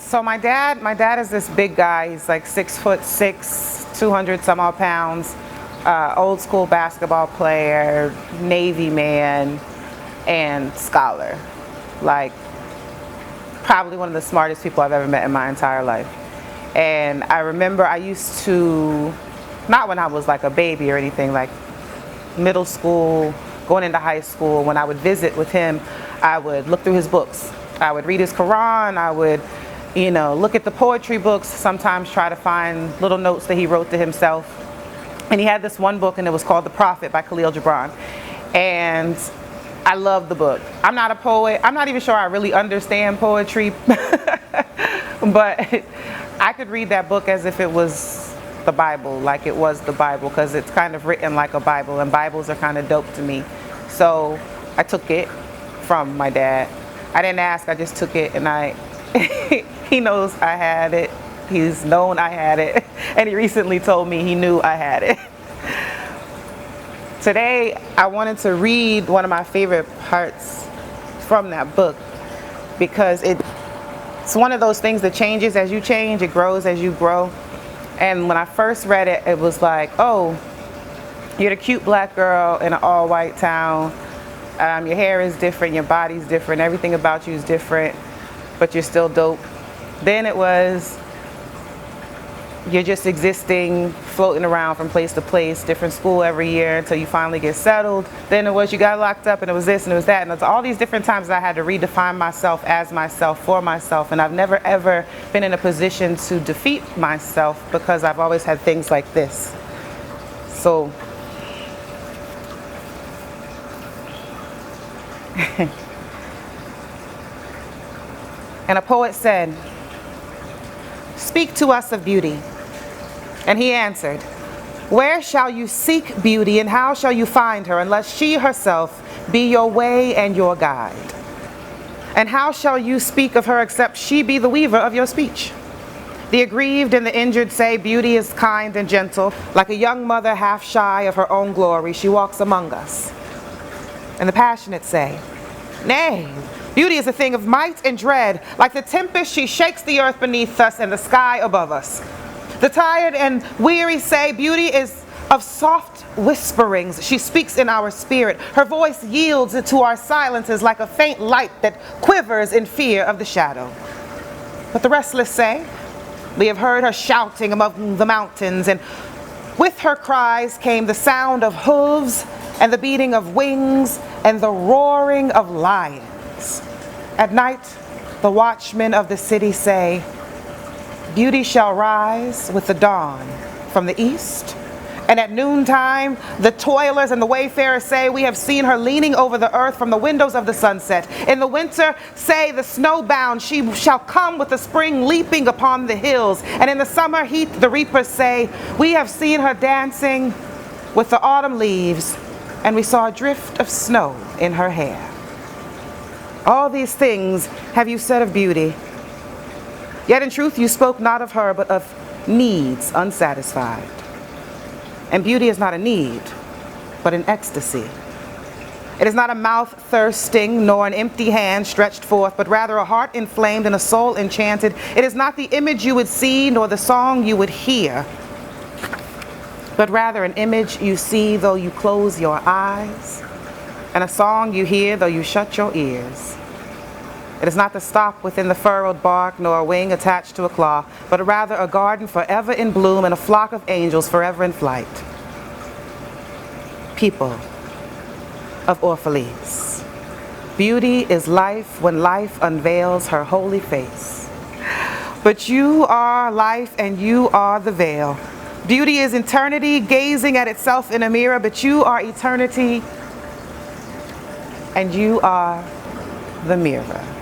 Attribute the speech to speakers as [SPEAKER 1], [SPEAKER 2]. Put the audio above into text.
[SPEAKER 1] So my dad is this big guy. He's like 6'6", 200 some odd pounds, old school basketball player, Navy man, and scholar. Like probably one of the smartest people I've ever met in my entire life. And I remember I used to, not when I was like a baby or anything, like middle school, going into high school, when I would visit with him, I would look through his books. I would read his Quran. I would, look at the poetry books, sometimes try to find little notes that he wrote to himself. And he had this one book, and it was called The Prophet by Khalil Gibran. And I love the book. I'm not a poet. I'm not even sure I really understand poetry, but I could read that book as if it was the Bible, like it was the Bible, because it's kind of written like a Bible, and Bibles are kind of dope to me. So I took it from my dad. I didn't ask, I just took it, and he knows I had it. He's known I had it, and he recently told me he knew I had it. Today, I wanted to read one of my favorite parts from that book, because it's one of those things that changes as you change, it grows as you grow. And when I first read it, it was like, oh, you're the cute black girl in an all-white town. Your hair is different, your body's different, everything about you is different, but you're still dope. Then it was, you're just existing, floating around from place to place, different school every year until you finally get settled. Then it was, you got locked up, and it was this and it was that. And it's all these different times that I had to redefine myself as myself, for myself. And I've never ever been in a position to defeat myself, because I've always had things like this. So and a poet said, "Speak to us of beauty." And he answered, "Where shall you seek beauty, and how shall you find her, unless she herself be your way and your guide? And how shall you speak of her, except she be the weaver of your speech? The aggrieved and the injured say, beauty is kind and gentle. Like a young mother half shy of her own glory, she walks among us. And the passionate say, nay, beauty is a thing of might and dread. Like the tempest, she shakes the earth beneath us and the sky above us. The tired and weary say, beauty is of soft whisperings. She speaks in our spirit. Her voice yields to our silences like a faint light that quivers in fear of the shadow. But the restless say, we have heard her shouting among the mountains, and with her cries came the sound of hooves and the beating of wings and the roaring of lions. At night, the watchmen of the city say, beauty shall rise with the dawn from the east. And at noontime, the toilers and the wayfarers say, we have seen her leaning over the earth from the windows of the sunset. In the winter, say the snowbound, she shall come with the spring leaping upon the hills. And in the summer heat, the reapers say, we have seen her dancing with the autumn leaves, and we saw a drift of snow in her hair. All these things have you said of beauty. Yet in truth, you spoke not of her, but of needs unsatisfied. And beauty is not a need, but an ecstasy. It is not a mouth thirsting, nor an empty hand stretched forth, but rather a heart inflamed and a soul enchanted. It is not the image you would see, nor the song you would hear, but rather an image you see though you close your eyes, and a song you hear though you shut your ears. It is not the stop within the furrowed bark, nor a wing attached to a claw, but rather a garden forever in bloom and a flock of angels forever in flight. People of Orphalese, beauty is life when life unveils her holy face. But you are life and you are the veil. Beauty is eternity gazing at itself in a mirror, but you are eternity and you are the mirror.